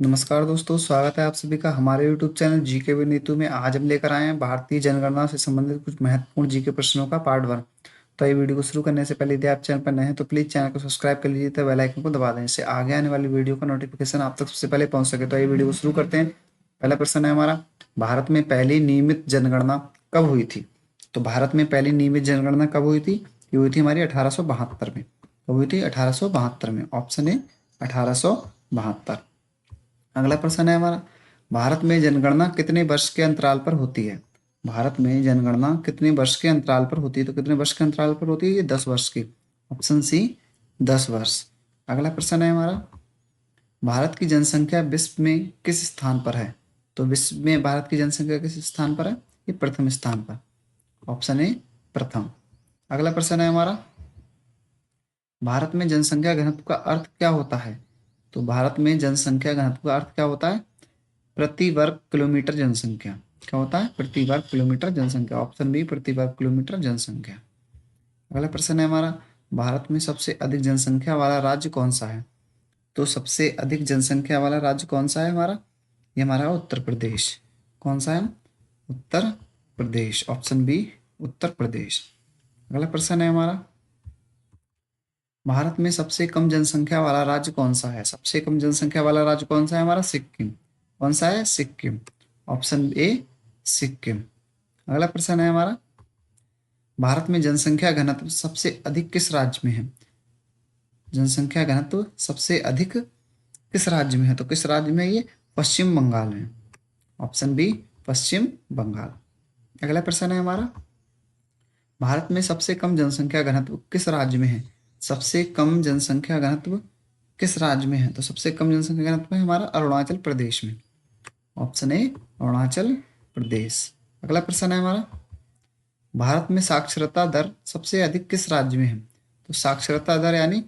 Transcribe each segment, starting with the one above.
नमस्कार दोस्तों, स्वागत है आप सभी का हमारे YouTube channel GK with Neetu में। आज हम लेकर आए हैं भारतीय जनगणना से संबंधित कुछ महत्वपूर्ण जीके प्रश्नों का पार्ट 1। तो ये वीडियो को शुरू करने से पहले यदि आप चैनल पर नए हैं तो प्लीज़ चैनल को सब्सक्राइब कर लीजिए, तो बेल आइकन को दबा दें, इससे आगे आने वाली वीडियो का नोटिफिकेशन आप तक सबसे पहले पहुंच सके। तो ये वीडियो को शुरू करते हैं। पहला प्रश्न है हमारा, भारत में पहली नियमित जनगणना कब हुई थी? तो भारत में पहली नियमित जनगणना कब हुई थी? ये हुई थी हमारी 1872 में। कब हुई थी? 1872 में। Option A 1872। अगला प्रश्न है हमारा, भारत में जनगणना कितने वर्ष के अंतराल पर होती है? भारत में जनगणना कितने वर्ष के अंतराल पर होती है? तो कितने वर्ष के अंतराल पर होती है? ये 10 वर्ष की। ऑप्शन सी 10 वर्ष। अगला प्रश्न है हमारा, भारत की जनसंख्या विश्व में किस स्थान पर है? तो विश्व में भारत की जनसंख्या किस स्थान पर है? ये प्रथम स्थान पर। ऑप्शन ए प्रथम। अगला प्रश्न है हमारा, भारत में जनसंख्या घनत्व का अर्थ क्या होता है? तो भारत में जनसंख्या घनत्व का अर्थ क्या होता है? प्रति वर्ग किलोमीटर जनसंख्या। क्या होता है? प्रति वर्ग किलोमीटर जनसंख्या। ऑप्शन बी प्रति वर्ग किलोमीटर जनसंख्या। अगला प्रश्न है हमारा, भारत में सबसे अधिक जनसंख्या वाला राज्य कौन सा है? तो सबसे अधिक जनसंख्या वाला राज्य कौन सा है हमारा? ये हमारा उत्तर प्रदेश। कौन सा है? उत्तर प्रदेश। Option B Uttar Pradesh. अगला प्रश्न है हमारा, भारत में सबसे कम जनसंख्या वाला राज्य कौन सा है? सबसे कम जनसंख्या वाला राज्य कौन सा है हमारा? सिक्किम। कौन सा है? सिक्किम। Option A Sikkim. अगला प्रश्न है हमारा, भारत में जनसंख्या घनत्व सबसे अधिक किस राज्य में है? जनसंख्या घनत्व सबसे अधिक किस राज्य में है? तो किस राज्य में? ये पश्चिम बंगाल में। ऑप्शन बी पश्चिम बंगाल। अगला प्रश्न है हमारा, भारत में सबसे कम जनसंख्या घनत्व किस राज्य में है? सबसे कम जनसंख्या घनत्व किस राज्य में है? तो सबसे कम जनसंख्या घनत्व है हमारा अरुणाचल प्रदेश में। Option A Arunachal Pradesh. अगला प्रश्न है हमारा, भारत में साक्षरता दर सबसे अधिक किस राज्य में है? तो साक्षरता दर यानी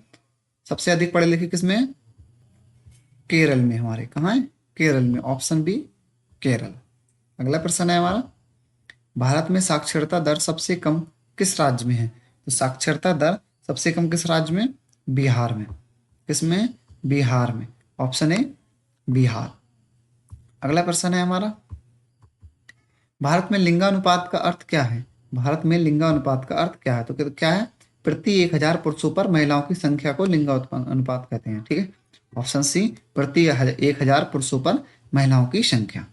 सबसे अधिक पढ़े लिखे किस में है? केरल में। हमारे कहाँ है? केरल में। Option B Kerala. अगला प्रश्न है हमारा, भारत में साक्षरता दर सबसे कम किस राज्य में है? तो साक्षरता दर सबसे कम किस राज्य में? बिहार में। किस में? बिहार में। Option A Bihar. अगला प्रश्न है हमारा, भारत में लिंगानुपात का अर्थ क्या है? भारत में लिंगानुपात का अर्थ क्या है? तो क्या है? प्रति 1000 पुरुषों पर महिलाओं की संख्या को लिंगानुपात कहते हैं। ठीक है। ऑप्शन सी प्रति 1000 पुरुषों पर महिलाओं की संख्या।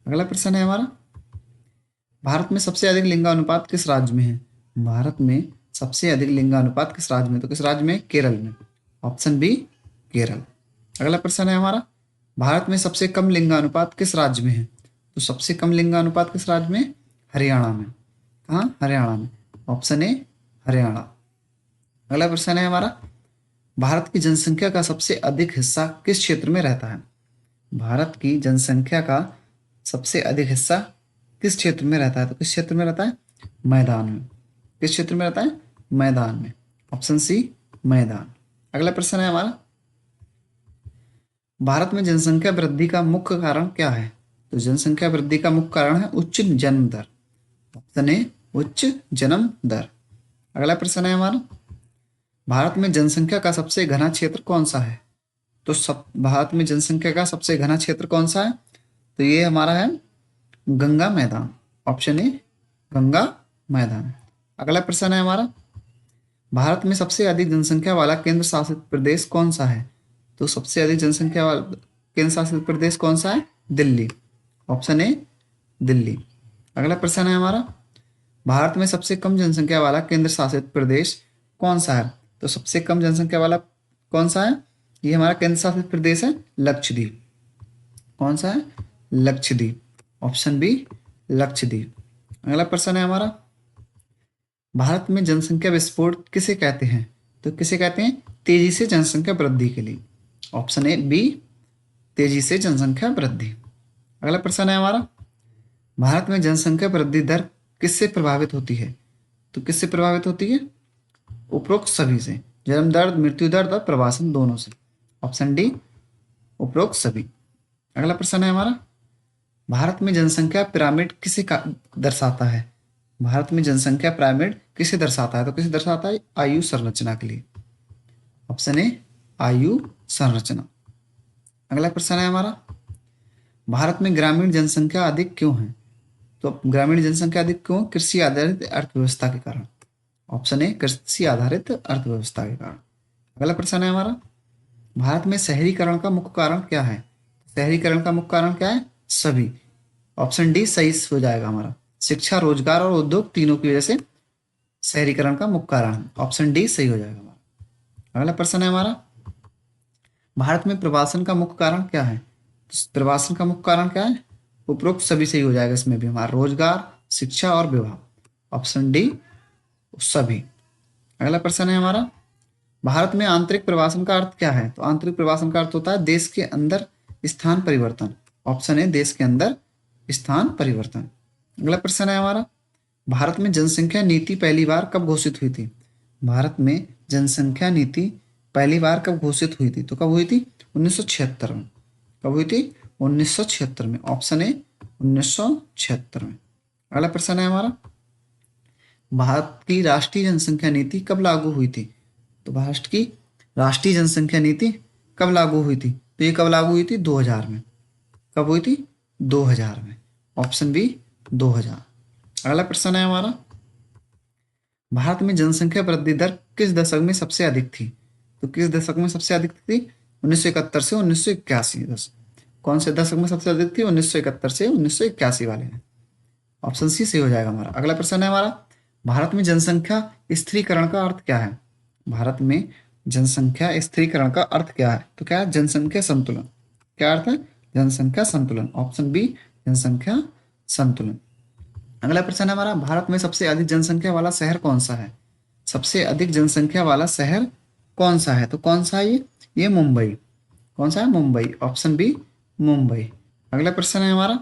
अगला प्रश्न है हमारा, भारत में सबसे अधिक लिंगानुपात किस राज्य में है? भारत में सबसे अधिक लिंगानुपात किस राज्य में? तो किस राज्य में? केरल में। Option B Kerala. अगला प्रश्न है हमारा, भारत में सबसे कम लिंगानुपात किस राज्य में है? तो सबसे कम लिंगानुपात किस राज्य में? हरियाणा में। कहाँ? हरियाणा में। Option A Haryana. अगला प्रश्न है हमारा, भारत की जनसंख्या का सबसे अधिक हिस्सा किस क्षेत्र में रहता है? भारत की जनसंख्या का सबसे अधिक हिस्सा किस क्षेत्र में रहता है? तो किस क्षेत्र में रहता है? मैदान में। किस क्षेत्र में रहता है? मैदान में। ऑप्शन सी मैदान। अगला प्रश्न है हमारा, भारत में जनसंख्या वृद्धि का मुख्य कारण क्या है? तो जनसंख्या वृद्धि का मुख्य कारण है उच्च जन्म दर। ऑप्शन ए उच्च जन्म दर। अगला प्रश्न है हमारा, भारत में जनसंख्या का सबसे घना क्षेत्र कौन सा है? तो भारत में जनसंख्या का सबसे घना क्षेत्र कौन सा है? तो ये हमारा है गंगा मैदान। ऑप्शन ए गंगा मैदान। अगला प्रश्न है हमारा, भारत में सबसे अधिक जनसंख्या वाला केंद्र शासित प्रदेश कौन सा है? तो सबसे अधिक जनसंख्या वाला केंद्र शासित प्रदेश कौन सा है? दिल्ली। Option A Delhi. अगला प्रश्न है हमारा, भारत में सबसे कम जनसंख्या वाला केंद्र शासित प्रदेश कौन सा है? तो सबसे कम जनसंख्या वाला कौन सा है? ये हमारा केंद्र शासित प्रदेश है लक्षद्वीप। कौन सा है? लक्षद्वीप। Option B Lakshadweep. अगला प्रश्न है हमारा, भारत में जनसंख्या विस्फोट किसे कहते हैं? तो किसे कहते हैं? तेजी से जनसंख्या वृद्धि के लिए। ऑप्शन ए बी तेजी से जनसंख्या वृद्धि। अगला प्रश्न है हमारा, भारत में जनसंख्या वृद्धि दर किससे प्रभावित होती है? तो किससे प्रभावित होती है? उपरोक्त सभी से, जन्म दर, मृत्यु दर और प्रवासन दोनों से। ऑप्शन डी उपरोक्त सभी। अगला प्रश्न है हमारा, भारत में जनसंख्या पिरामिड किसे दर्शाता है? भारत में जनसंख्या पिरामिड किसे दर्शाता है? तो किसे दर्शाता है? आयु संरचना के लिए। ऑप्शन ए आयु संरचना। अगला प्रश्न है हमारा, भारत में ग्रामीण जनसंख्या अधिक क्यों है? तो ग्रामीण जनसंख्या अधिक क्यों? कृषि आधारित अर्थव्यवस्था के कारण। ऑप्शन ए कृषि आधारित अर्थव्यवस्था के कारण। अगला प्रश्न है हमारा, भारत में शहरीकरण का मुख्य कारण क्या है? शहरीकरण का मुख्य कारण क्या है? सभी। ऑप्शन डी सही हो जाएगा हमारा। शिक्षा, रोजगार और उद्योग तीनों की वजह से शहरीकरण का मुख्य कारण है। ऑप्शन डी सही हो जाएगा हमारा। अगला प्रश्न है हमारा, भारत में प्रवासन का मुख्य कारण क्या है? तो प्रवासन का मुख्य कारण क्या है? उपरोक्त सभी सही हो जाएगा इसमें भी हमारा, रोजगार, शिक्षा और विवाह। ऑप्शन डी सभी। अगला प्रश्न है हमारा, भारत में आंतरिक प्रवासन का अर्थ क्या है? तो आंतरिक प्रवासन का अर्थ होता है देश के अंदर स्थान परिवर्तन। ऑप्शन है देश के अंदर स्थान परिवर्तन। अगला प्रश्न है हमारा, भारत में जनसंख्या नीति पहली बार कब घोषित हुई थी? भारत में जनसंख्या नीति पहली बार कब घोषित हुई थी? तो कब हुई थी? 1976 में। कब हुई थी? 1976 में। ऑप्शन ए 1976 में। अगला प्रश्न है हमारा, भारत की राष्ट्रीय जनसंख्या नीति कब लागू हुई थी? तो भारत की राष्ट्रीय जनसंख्या नीति कब लागू हुई थी? तो ये कब लागू हुई थी? 2000 में। कब हुई थी? 2000 में। Option B 2000। अगला प्रश्न है हमारा, भारत में जनसंख्या वृद्धि दर किस दशक में सबसे अधिक थी? तो किस दशक में सबसे अधिक थी? 1971 से 1981 दशक। कौन से दशक में सबसे अधिक थी? 1971 से 1981 वाले में। ऑप्शन सी सही हो जाएगा हमारा। अगला प्रश्न है हमारा, भारत में जनसंख्या स्थिरीकरण का अर्थ क्या है? भारत में जनसंख्या स्थिरीकरण का अर्थ क्या है? तो क्या है? जनसंख्या संतुलन। क्या अर्थ है? जनसंख्या संतुलन। ऑप्शन बी जनसंख्या संतुलन। अगला प्रश्न है हमारा, भारत में सबसे अधिक जनसंख्या वाला शहर कौन सा है? सबसे अधिक जनसंख्या वाला शहर कौन सा है? तो कौन सा है ये मुंबई। कौन सा है? मुंबई। Option B Mumbai. अगला प्रश्न है हमारा,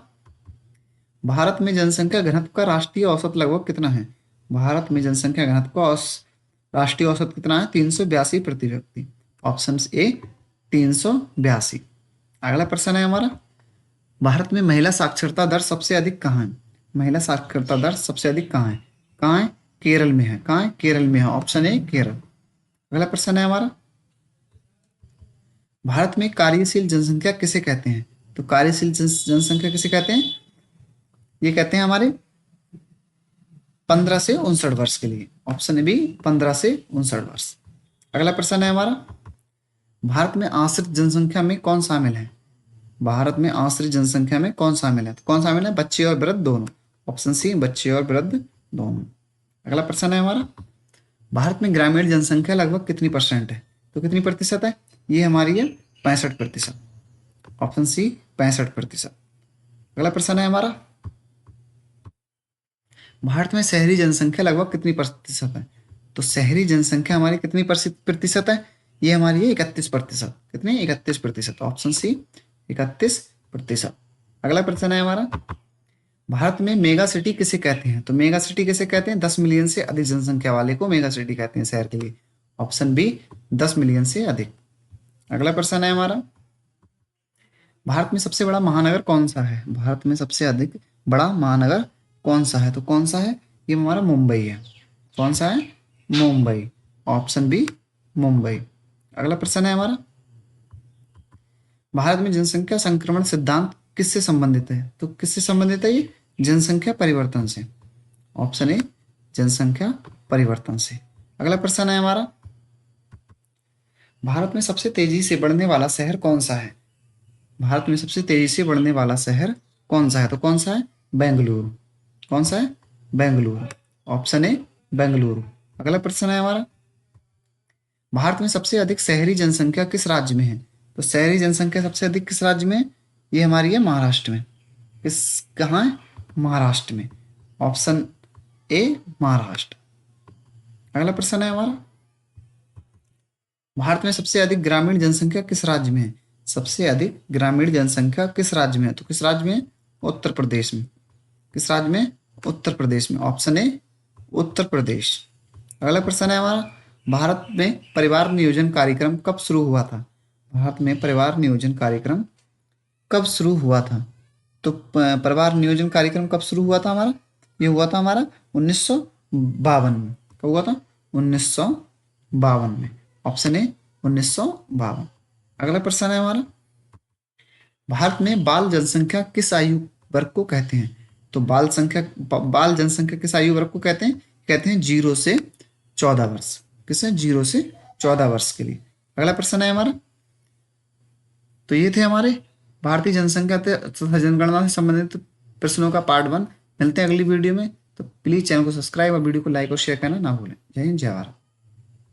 भारत में जनसंख्या घनत्व का राष्ट्रीय औसत लगभग कितना है? भारत में जनसंख्या घनत्व का राष्ट्रीय औसत कितना है? 382 प्रति व्यक्ति। Option A 382। अगला प्रश्न है हमारा, भारत में महिला साक्षरता दर सबसे अधिक कहाँ है? महिला साक्षरता दर सबसे अधिक कहाँ है? कहाँ है? केरल में है। कहाँ है? केरल में है। Option A Kerala. अगला प्रश्न है हमारा, भारत में कार्यशील जनसंख्या किसे कहते हैं? तो कार्यशील जनसंख्या किसे कहते हैं? ये कहते हैं हमारे 15 से 59 वर्ष के लिए। ऑप्शन बी 15 से 59 वर्ष। अगला प्रश्न है हमारा, भारत में आश्रित जनसंख्या में कौन शामिल है? भारत में आश्रित जनसंख्या में कौन शामिल है? तो कौन शामिल है? बच्चे और वृद्ध दोनों। ऑप्शन सी बच्चे और वृद्ध दोनों। अगला प्रश्न है हमारा, भारत में ग्रामीण जनसंख्या लगभग कितनी परसेंट है? तो कितनी प्रतिशत है? ये हमारी है 65%। Option C 65%। अगला प्रश्न है हमारा, भारत में शहरी जनसंख्या लगभग कितनी प्रतिशत है? तो शहरी जनसंख्या हमारी कितनी प्रतिशत है? ये हमारी है 31%। कितनी? 31%। Option C 31%। अगला प्रश्न है हमारा, भारत में मेगा सिटी किसे कहते हैं? तो मेगा सिटी किसे कहते हैं? 10 मिलियन से अधिक जनसंख्या वाले को मेगा सिटी कहते हैं शहर के लिए। ऑप्शन बी 10 मिलियन से अधिक। अगला प्रश्न है हमारा, भारत में सबसे बड़ा महानगर कौन सा है? भारत में सबसे अधिक बड़ा महानगर कौन सा है? तो कौन सा है? ये हमारा मुंबई है। कौन सा है? मुंबई। Option B Mumbai. अगला प्रश्न है हमारा, भारत में जनसंख्या संक्रमण सिद्धांत किससे संबंधित है? तो किससे संबंधित है ये? जनसंख्या परिवर्तन से। ऑप्शन ए जनसंख्या परिवर्तन से। अगला प्रश्न है हमारा, भारत में सबसे तेजी से बढ़ने वाला शहर कौन सा है? भारत में सबसे तेजी से बढ़ने वाला शहर कौन सा है? तो कौन सा है? बेंगलुरु। कौन सा है? बेंगलुरु। Option A Bengaluru. अगला प्रश्न है हमारा, भारत में सबसे अधिक शहरी जनसंख्या किस राज्य में है? तो शहरी जनसंख्या सबसे अधिक किस राज्य में है? ये हमारी है महाराष्ट्र में। किस कहाँ है? महाराष्ट्र में। Option A Maharashtra. अगला प्रश्न है हमारा, भारत में सबसे अधिक ग्रामीण जनसंख्या किस राज्य में है? सबसे अधिक ग्रामीण जनसंख्या किस राज्य में है? तो किस राज्य में है? उत्तर प्रदेश में। किस राज्य में? उत्तर प्रदेश में। Option A Uttar Pradesh. अगला प्रश्न है हमारा, भारत में परिवार नियोजन कार्यक्रम कब शुरू हुआ था? भारत में परिवार नियोजन कार्यक्रम कब शुरू हुआ था? तो परिवार नियोजन कार्यक्रम कब शुरू हुआ था हमारा? ये हुआ था हमारा 1952 में। कब हुआ था? 1952 में। Option A 1952। अगला प्रश्न है हमारा, भारत में बाल जनसंख्या किस आयु वर्ग को कहते हैं? तो बाल जनसंख्या किस आयु वर्ग को कहते हैं? कहते हैं 0 से 14 वर्ष। किसे? 0 से 14 वर्ष के लिए। अगला प्रश्न है हमारा, तो ये थे हमारे भारतीय जनसंख्या तथा जनगणना से संबंधित प्रश्नों का पार्ट 1। मिलते हैं अगली वीडियो में। तो प्लीज चैनल को सब्सक्राइब और वीडियो को लाइक और शेयर करना ना भूलें। जय हिंद, जय भारत।